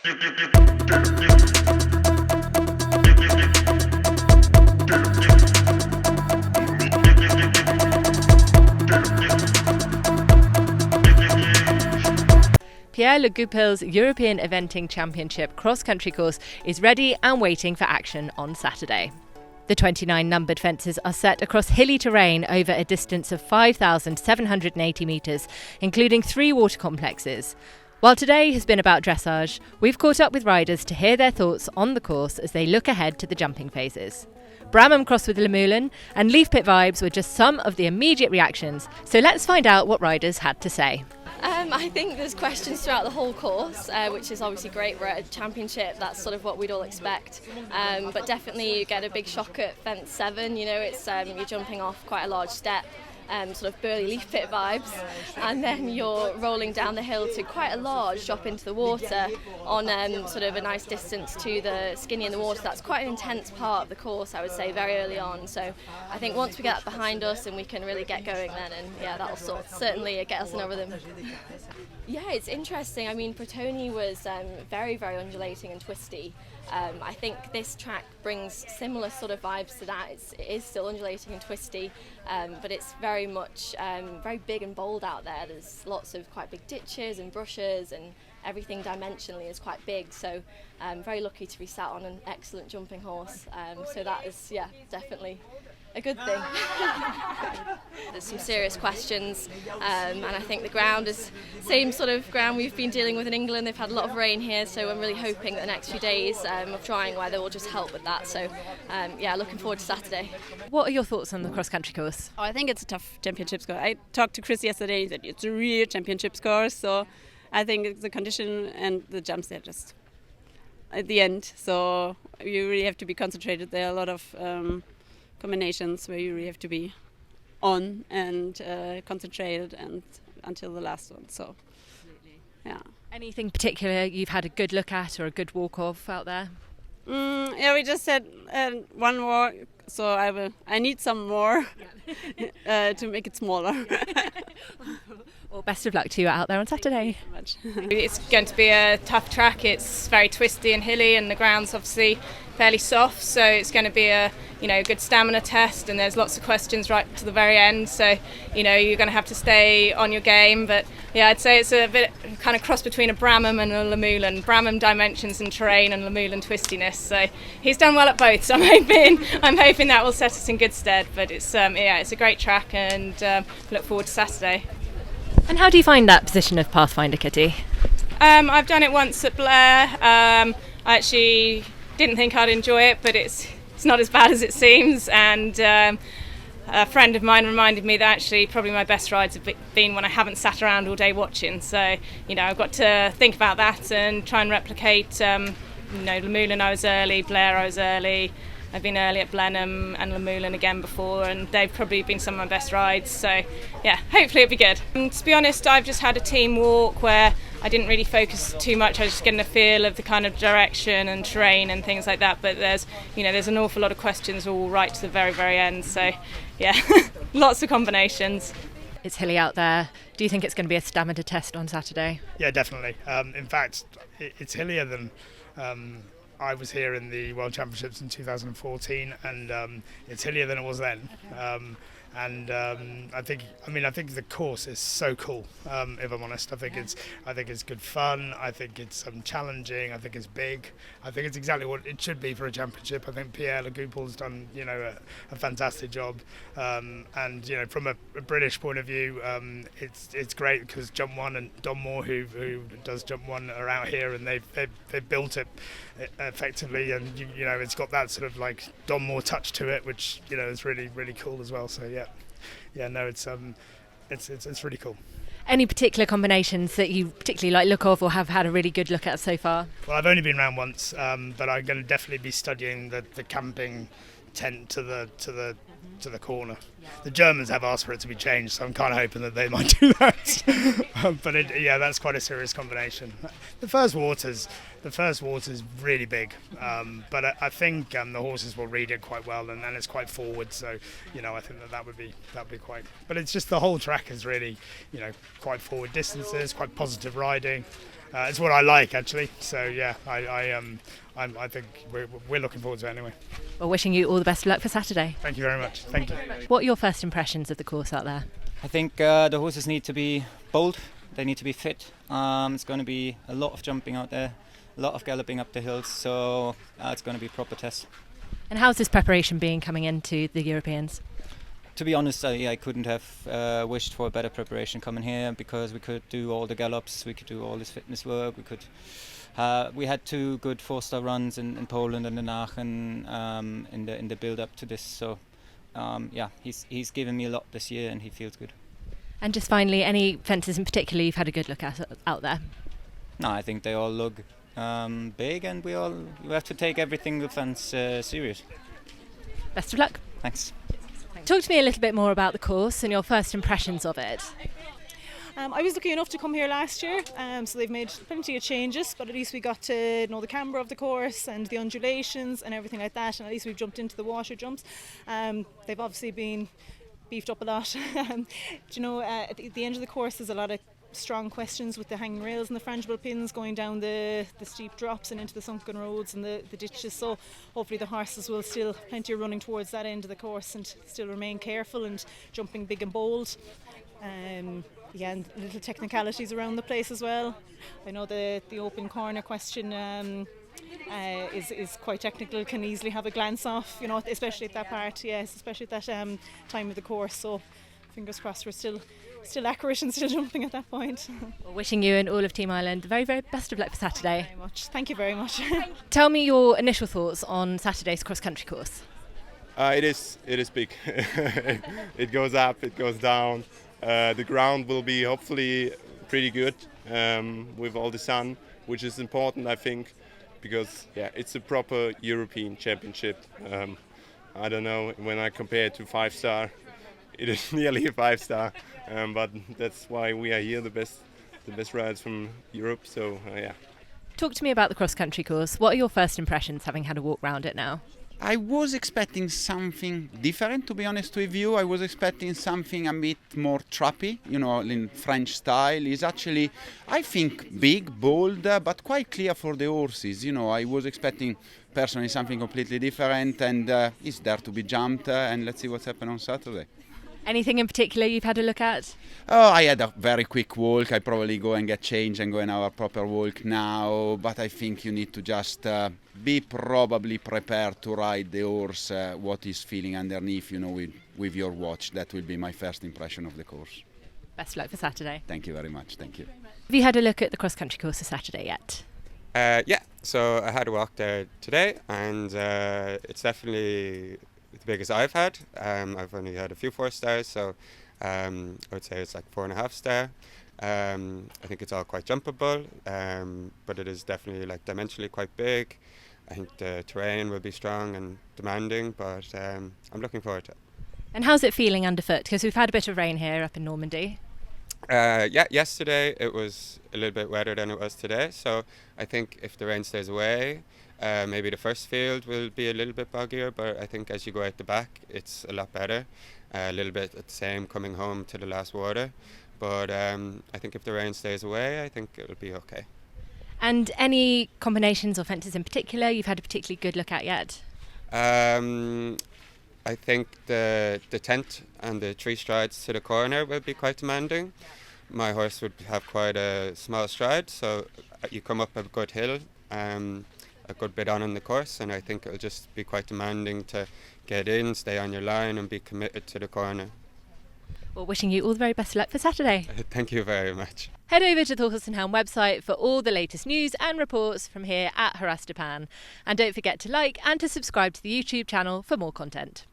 Pierre Le Goupil's European Eventing Championship cross-country course is ready and waiting for action on Saturday. The 29 numbered fences are set across hilly terrain over a distance of 5,780 metres, including 3 water complexes. While today has been about dressage, we've caught up with riders to hear their thoughts on the course as they look ahead to the jumping phases. Bramham crossed with Lamoulen and Leaf Pit vibes were just some of the immediate reactions, so let's find out what riders had to say. I think there's questions throughout the whole course, which is obviously great. We're at a championship, that's sort of what we'd all expect. But definitely you get a big shock at fence 7, you know, it's you're jumping off quite a large step. Sort of burly Leaf Pit vibes, and then you're rolling down the hill to quite a large drop into the water on sort of a nice distance to the skinny in the water. That's quite an intense part of the course, I would say, very early on. So I think once we get that behind us and we can really get going then, and yeah, that'll certainly get us in a rhythm. Yeah, it's interesting. I mean, Protoni was very, very undulating and twisty. I think this track brings similar sort of vibes to that. It is still undulating and twisty, but it's very much very big and bold out there. There's lots of quite big ditches and brushes, and everything dimensionally is quite big. So I'm very lucky to be sat on an excellent jumping horse. So that is, yeah, definitely a good thing. There's some serious questions, and I think the ground is the same sort of ground we've been dealing with in England. They've had a lot of rain here, so I'm really hoping that the next few days of drying weather will just help with that. So yeah, looking forward to Saturday. What are your thoughts on the cross-country course? I think it's a tough championships course. I talked to Chris yesterday, he said it's a real championships course, so I think it's the condition and the jumps are just at the end, so you really have to be concentrated. There are a lot of combinations where you really have to be on and concentrated and until the last one. So, yeah. Anything particular you've had a good look at or a good walk of out there? Yeah, we just had one more, so I need some more to make it smaller. Well, best of luck to you out there on Saturday. Thank you so much. It's going to be a tough track. It's very twisty and hilly, and the ground's obviously fairly soft, so it's going to be a good stamina test, and there's lots of questions right to the very end, so you're going to have to stay on your game. But yeah, I'd say it's a bit kind of cross between a Bramham and a Lamoulen. Bramham dimensions and terrain, and Lamoulen twistiness, so he's done well at both, so I'm hoping that will set us in good stead. But it's a great track, and look forward to Saturday. And how do you find that position of Pathfinder, Kitty? I've done it once at Blair. I actually didn't think I'd enjoy it, but it's not as bad as it seems, and a friend of mine reminded me that actually probably my best rides have been when I haven't sat around all day watching, so I've got to think about that and try and replicate. Lamoulen I was early, Blair I was early, I've been early at Blenheim and Lamoulen again before, and they've probably been some of my best rides, so yeah, hopefully it'll be good. And to be honest, I've just had a team walk where I didn't really focus too much. I was just getting a feel of the kind of direction and terrain and things like that, but there's an awful lot of questions all right to the very, very end, so yeah, lots of combinations. It's hilly out there. Do you think it's going to be a stamina test on Saturday? Yeah, definitely. In fact, it's hillier than I was here in the World Championships in 2014, and it's hillier than it was then. I think the course is so cool. If I'm honest, I think it's good fun. I think it's challenging. I think it's big. I think it's exactly what it should be for a championship. I think Pierre Le Goupil's done a fantastic job. From a British point of view, it's great because Jump One and Don Moore, who does Jump One, are out here, and they've built it effectively, and it's got that sort of like Don Moore touch to it, which is really, really cool as well. So it's really cool. Any particular combinations that you particularly like look of or have had a really good look at so far? Well, I've only been around once, but I'm going to definitely be studying the camping tent to the corner. The Germans have asked for it to be changed, so I'm kind of hoping that they might do that. But that's quite a serious combination. The first water's really big, but I think the horses will read it quite well, and it's quite forward. So I think that would be quite. But it's just the whole track is really quite forward distances, quite positive riding. it's what I like actually. So yeah, I think we're looking forward to it anyway. Well, wishing you all the best of luck for Saturday. Thank you very much. Thank you. What are your first impressions of the course out there? I think the horses need to be bold, they need to be fit. It's going to be a lot of jumping out there, a lot of galloping up the hills, so it's going to be a proper test. And how's this preparation been coming into the Europeans? To be honest, I couldn't have wished for a better preparation coming here, because we could do all the gallops, we could do all this fitness work, we had 2 good 4-star runs in Poland and in Aachen in the build up to this, so he's given me a lot this year and he feels good. And just finally, any fences in particular you've had a good look at out there? No, I think they all look big, and we have to take everything with fans serious. Best of luck. Thanks. Talk to me a little bit more about the course and your first impressions of it. I was lucky enough to come here last year, so they've made plenty of changes, but at least we got to know the camber of the course and the undulations and everything like that, and at least we've jumped into the water jumps. They've obviously been beefed up a lot. At the end of the course there's a lot of strong questions with the hanging rails and the frangible pins going down the steep drops and into the sunken roads and the ditches, so hopefully the horses will still plenty of running towards that end of the course and still remain careful and jumping big and bold. And little technicalities around the place as well. I know the open corner question is quite technical, can easily have a glance off, especially at that part, especially at that time of the course, so fingers crossed we're still accurate and still jumping at that point. Well, wishing you and all of Team Ireland the very, very best of luck for Saturday. Thank you very much. Tell me your initial thoughts on Saturday's cross-country course. It is big. It goes up, it goes down. The ground will be hopefully pretty good with all the sun, which is important, I think, because it's a proper European championship. I don't know, when I compare it to 5-star, it is nearly a 5-star, but that's why we are here, the best riders from Europe. So Talk to me about the cross-country course. What are your first impressions, having had a walk round it now? I was expecting something different, to be honest with you. I was expecting something a bit more trappy, in French style. It's actually, I think, big, bold, but quite clear for the horses. I was expecting personally something completely different, and it's there to be jumped, and let's see what's happened on Saturday. Anything in particular you've had a look at? Oh, I had a very quick walk. I probably go and get changed and go and have a proper walk now. But I think you need to just be probably prepared to ride the horse, what he's feeling underneath, with your watch. That will be my first impression of the course. Best of luck for Saturday. Thank you very much. Thank you. Have you had a look at the cross-country course for Saturday yet? So I had a walk there today, and it's definitely the biggest I've had. I've only had a few 4-stars, so I would say it's like 4.5 star. I think it's all quite jumpable, but it is definitely dimensionally quite big. I think the terrain will be strong and demanding, but I'm looking forward to it. And how's it feeling underfoot? Because we've had a bit of rain here up in Normandy. Yesterday it was a little bit wetter than it was today, so I think if the rain stays away, maybe the first field will be a little bit boggier, but I think as you go out the back it's a lot better. A little bit the same coming home to the last water, but I think if the rain stays away, I think it'll be okay. And any combinations or fences in particular you've had a particularly good look at yet? I think the tent and the 3 strides to the corner will be quite demanding. My horse would have quite a small stride, so you come up a good hill, a good bit on in the course, and I think it'll just be quite demanding to get in, stay on your line and be committed to the corner. Well, wishing you all the very best of luck for Saturday. Thank you very much. Head over to the Horse and Hound website for all the latest news and reports from here at Harastapan. And don't forget to like and to subscribe to the YouTube channel for more content.